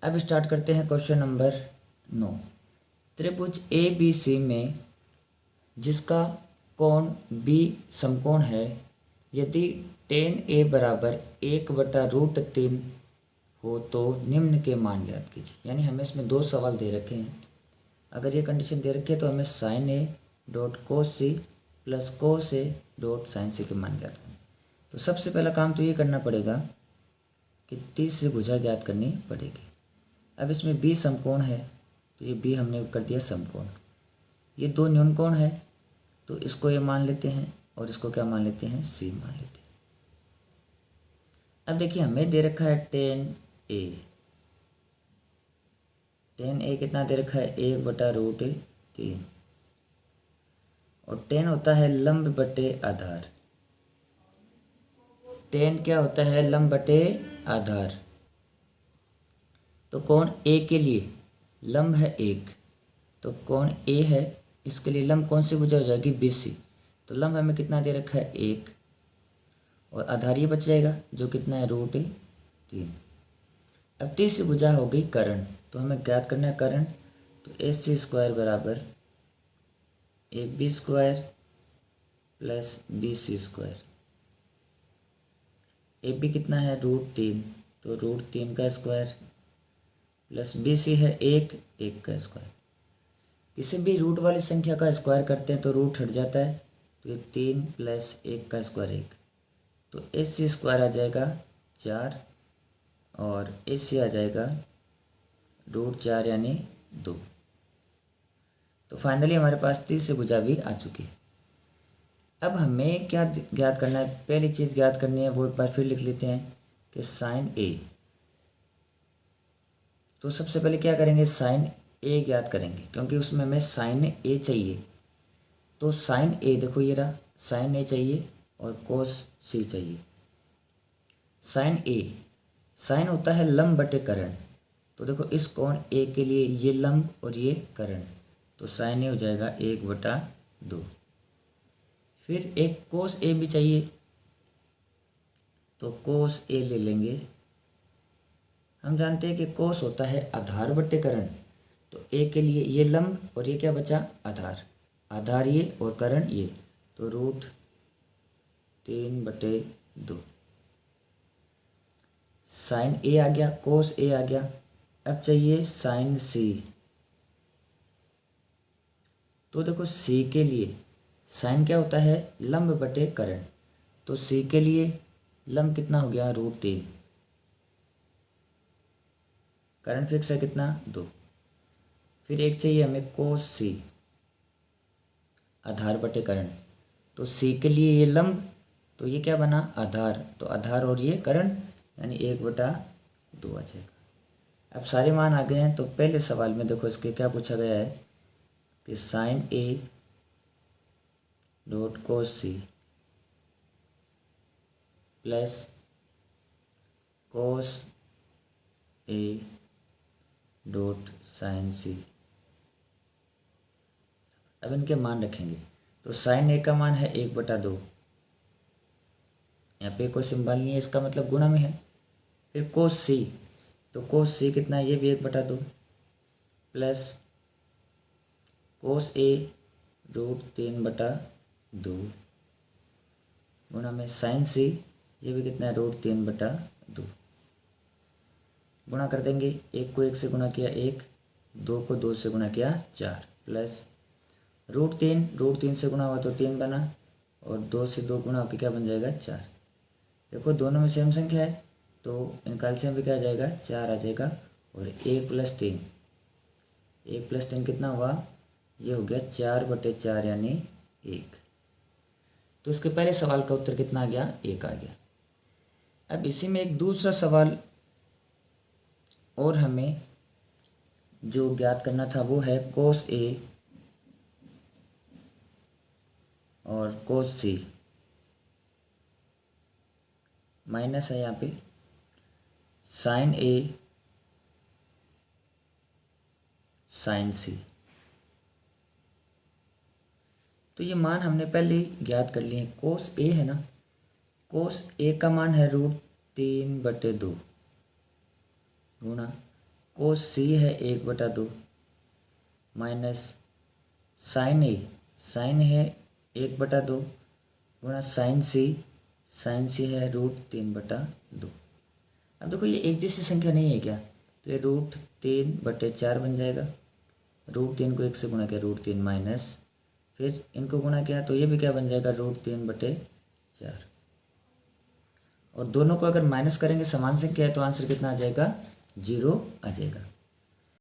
अब स्टार्ट करते हैं क्वेश्चन नंबर 9। त्रिभुज ए बी सी में जिसका कोण बी समकोण है, यदि tan ए बराबर 1/√3 हो तो निम्न के मान ज्ञात कीजिए। यानी हमें इसमें दो सवाल दे रखे हैं। अगर ये कंडीशन दे रखी है तो हमें sin a dot cos c plus cos a dot sin c के मान ज्ञात करना। तो सबसे पहला काम तो ये करना पड़ेगा कि तीसरी भुजा ज्ञात करनी पड़ेगी। अब इसमें b समकोण है तो ये b हमने कर दिया समकोण। ये दो न्यून कोण है तो इसको ये मान लेते हैं और इसको क्या मान लेते हैं, c मान लेते हैं। अब देखिए हमें दे रखा है tan a कितना दे रखा है, 1/√3 और tan होता है लंब बटे आधार। tan क्या होता है, लंब बटे आधार। तो कोण A के लिए लंब है 1, तो कोण A है, इसके लिए लंब कौन सी भुजा हो जाएगी, BC। तो लंब हमें कितना दे रखा है 1 और आधार ये बच जाएगा जो कितना है √3। अब तीसरी भुजा हो गई कर्ण, तो हमें ज्ञात करना है कर्ण। तो AC² बराबर AB² प्लस BC²। AB कितना है √3, तो √3 का स्क्वायर प्लस BC है 1 का स्क्वायर। किसी भी रूट वाली संख्या का स्क्वायर करते हैं तो रूट हट जाता है, तो ये 3 प्लस 1 का स्क्वायर 1, तो AC² आ जाएगा 4 और AC आ जाएगा √4 यानी 2। तो फाइनली हमारे पास तीसरी भुजा भी आ चुकी है। अब हमें क्या ज्ञात करना है, पहली चीज़ ज्ञात करनी है वो एक बार फिर लिख लेते हैं कि sin A। तो सबसे पहले क्या करेंगे, sin A ज्ञात करेंगे क्योंकि उसमें हमें sin A चाहिए। तो sin A देखो ये रहा, sin A चाहिए और cos C चाहिए। sin A, sin होता है लंब बटे कर्ण। तो देखो इस कोण A के लिए ये लंब और ये कर्ण, तो sin A हो जाएगा 1/2। फिर एक cos A भी चाहिए, तो cos A ले लेंगे। हम जानते हैं कि cos होता है आधार बटे कर्ण, तो A के लिए ये लंब और ये क्या बचा, आधार। आधार ये और कर्ण ये, तो √3/2। sin A आ गया, cos A आ गया। अब चाहिए sin C। तो देखो C के लिए sin क्या होता है, लंब बटे कर्ण। तो C के लिए लंब कितना हो गया, √3। कर्ण फिक्स है कितना, 2। फिर एक चाहिए हमें cos C, आधार बटे कर्ण। तो C के लिए ये लंब, तो ये क्या बना, आधार। तो आधार और ये कर्ण यानी 1/2 आ जाएगा। अब सारे मान आ गए हैं। तो पहले सवाल में देखो इसके क्या पूछा गया है कि sin A dot cos C plus cos A dot sin C। अब इनके मान रखेंगे। तो sin A का मान है 1/2, यहाँ पे कोई सिंबल नहीं है, इसका मतलब गुणा में है। फिर cos C, तो cos C कितना है, ये भी 1/2 प्लस cos A √3/2 गुणा में sin C, ये भी कितना है √3/2। गुणा कर देंगे, 1 को 1 से गुणा किया 1, 2 को 2 से गुणा किया 4 प्लस √3 से गुणा हुआ तो 3 बना और 2 से 2 गुणा होकर क्या बन जाएगा, 4। देखो दोनों में सेम संख्या है तो इनका एलसीएम भी क्या आ जाएगा, 4 आ जाएगा। और 1 + 3, 1 + 3 कितना हुआ, ये हो गया 4/4 यानी 1। तो इसके पहले सवाल का उत्तर कितना आ गया, 1 आ गया। अब इसी में एक दूसरा सवाल और हमें जो ज्ञात करना था वो है cos A और cos C। माइनस है यहाँ पे sin A sin C। तो ये मान हमने पहले ही ज्ञात कर लिए हैं। cos A है ना, cos A का मान है √3/2 गुणा कोस सी है 1/2 माइनस साइन ए, साइन है 1/2 गुणा साइन सी है √3/2। अब देखो ये एक जैसी संख्या नहीं है क्या, तो ये √3/4 बन जाएगा। √3 को 1 से गुणा किया √3 माइनस, फिर इनको गुणा किया तो ये भी क्या बन जाएगा √3/4। और दोनों को अगर माइनस करेंगे समान संख्या है तो आंसर कितना आ जाएगा 0 आ जाएगा।